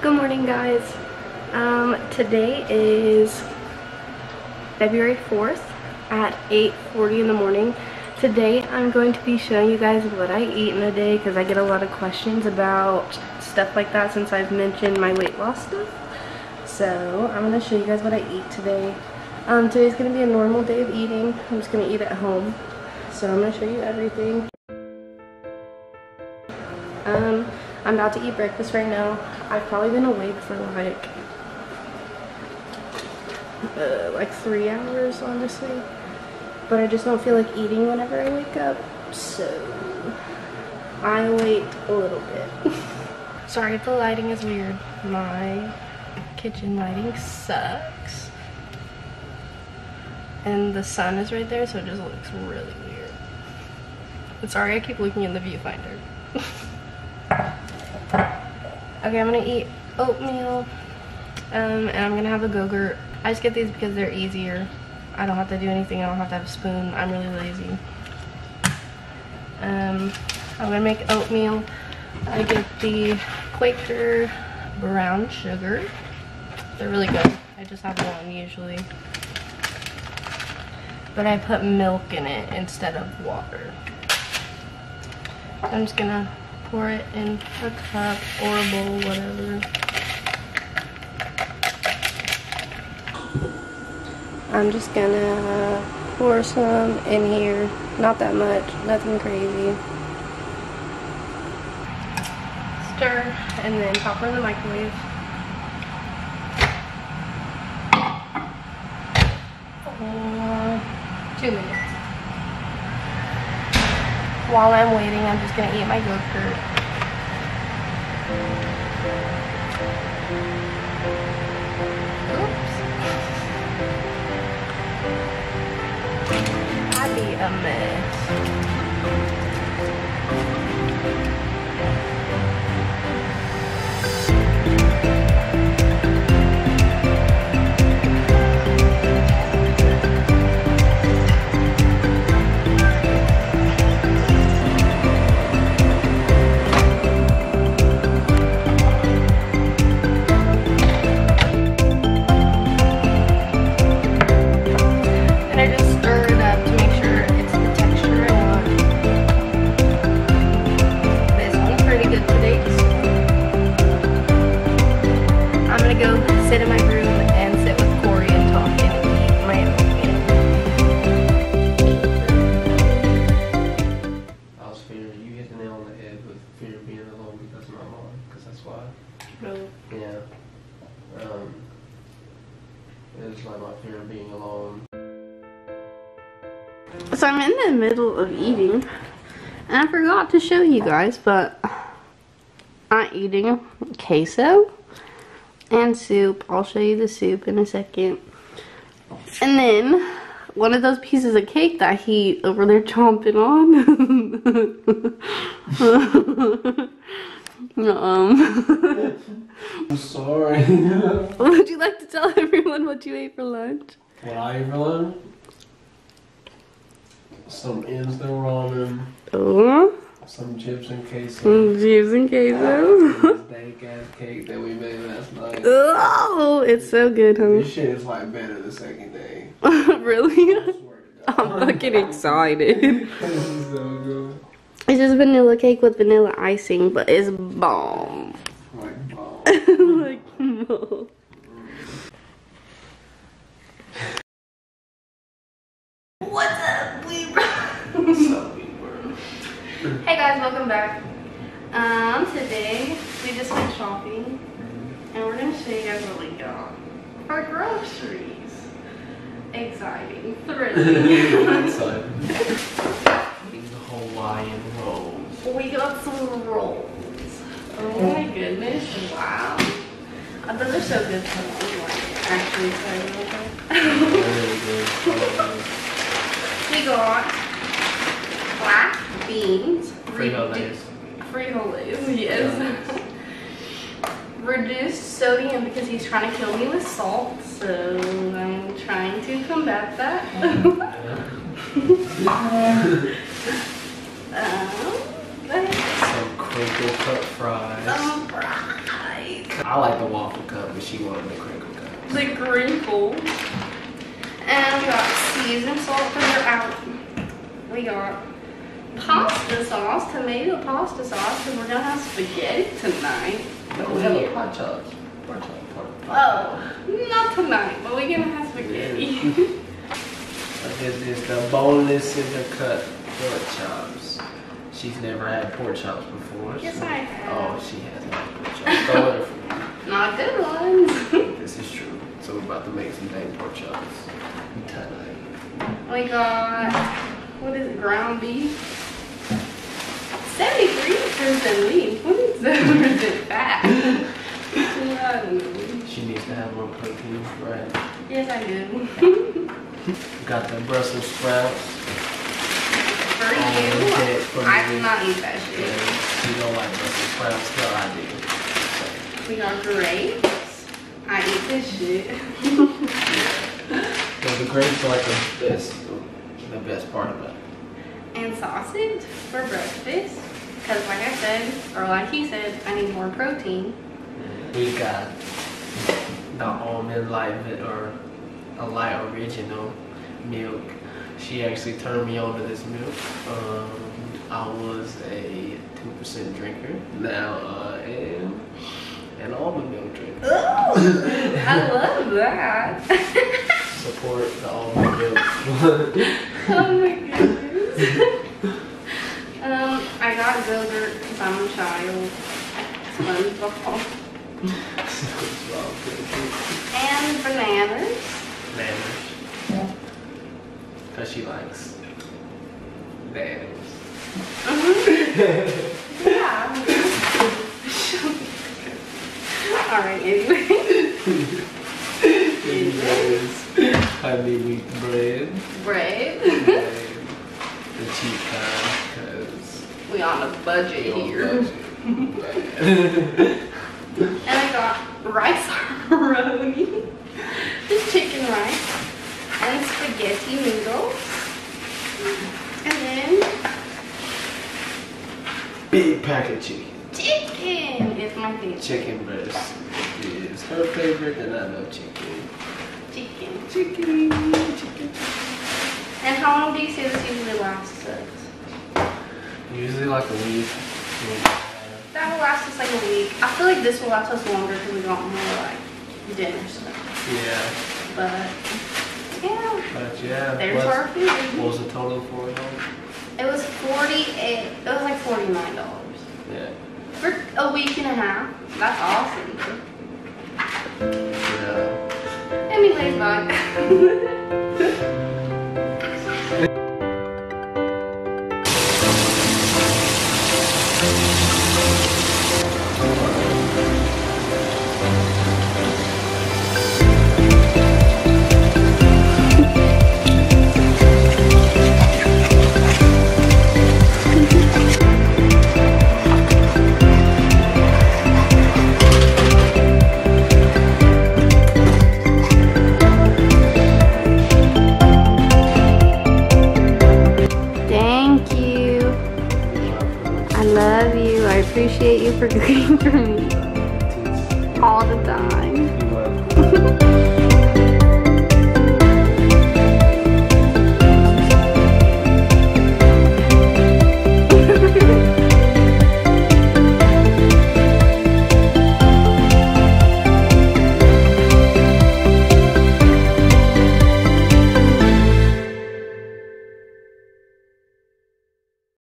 Good morning, guys. Today is February 4th at 8:40 in the morning. Today I'm going to be showing you guys what I eat in a day because I get a lot of questions about stuff like that since I've mentioned my weight loss stuff. So I'm going to show you guys what I eat today. Today's going to be a normal day of eating. I'm just going to eat at home. So I'm going to show you everything. I'm about to eat breakfast right now. I've probably been awake for like 3 hours, honestly. But I just don't feel like eating whenever I wake up, so I wait a little bit. Sorry if the lighting is weird. My kitchen lighting sucks. And the sun is right there, so it just looks really weird. And sorry, I keep looking in the viewfinder. Okay, I'm gonna eat oatmeal, and I'm gonna have a Go-Gurt. I just get these because they're easier. I don't have to do anything. I don't have to have a spoon. I'm really lazy. I'm gonna make oatmeal. I get the Quaker brown sugar. They're really good. I just have one usually, but I put milk in it instead of water. I'm just gonna pour it in a cup or a bowl, whatever. I'm just gonna pour some in here. Not that much, nothing crazy. Stir and then pop her in the microwave. For 2 minutes. While I'm waiting, I'm just gonna eat my Go-Gurt. Oops. I'd be a mess. Sit in my room and sit with Corey and talk and eat my oatmeal. I was fearing you hit the nail on the head with fear of being alone because of my mom, because that's why. Really? Yeah. It was like my fear of being alone. So I'm in the middle of eating, and I forgot to show you guys, but I'm eating queso and soup. I'll show you the soup in a second. And then one of those pieces of cake that he over there chomping on. I'm sorry. Would you like to tell everyone what you ate for lunch? What I ate for lunch? Some instant ramen. Oh. Some chips and queso. Some chips and queso. This dank ass cake that we made last night. Oh, it's so good, huh? This shit is like better the second day. Really? I swear to God. I'm fucking excited. This is so good. It's just vanilla cake with vanilla icing, but it's bomb. Like bomb. Like bomb. What's up, Weaver? What's up, Weaver? Hey guys, welcome back. Today we just went shopping, and we're gonna show you guys what we got for groceries. Exciting, thrilling. Exciting. These Hawaiian rolls. We got some rolls. Oh my goodness! Wow. I bet they're so good. So actually, Very good. we got black beans. Frijoles. Frijoles, yes. Reduced sodium because he's trying to kill me with salt, so I'm trying to combat that. Some crinkle cut fries. Some fries. I like the waffle cup, but she wanted the crinkle cup. The crinkle. And we got seasoned salt because they're out. We got pasta sauce, tomato pasta sauce, because we're gonna have spaghetti tonight. No, we have a pot chops. Pork chop. Oh, not tonight, but we're gonna have spaghetti. This is the boneless intercut pork chops. She's never had pork chops before. Yes, so. I have. Oh, she has had pork chops. Go with her for me. Not good ones. This is true. So we're about to make some dang pork chops tonight. We got, what is it, ground beef? 73% lean, 27% fat. She needs to have more protein, right? Yes, I do. Got the Brussels sprouts. For you, I cannot eat that shit. Yeah, you don't like Brussels sprouts, still I do. We got grapes. I eat this shit. So the grapes are like the best part of it. And sausage for breakfast. Because like I said, or like he said, I need more protein. We got the almond light or a light original milk. She actually turned me on to this milk. I was a 2% drinker. Now I am an almond milk drinker. Ooh, I love that. Support the almond milk. Oh my goodness. I got yogurt because I'm a child. SpongeBob. And bananas. Bananas. Because she likes bananas. Yeah. Alright, anyway. Honey wheat bread. Bread. The cheap kind, because We on a budget here. And I got rice roni. Just chicken rice. And spaghetti noodles. And then big pack of chicken. chicken is my favorite. Chicken breast is her favorite, and I love chicken. Chicken. And how long do you say this usually lasts us? Usually like a week. That will last us like a week. I feel like this will last us longer because we got more like dinner stuff. Yeah. But yeah, there's our food. What was the total for it? It was $48. It was like $49. Yeah. For a week and a half. That's awesome. Yeah. Anyways, bye. I appreciate you for cooking for me all the time. You're welcome.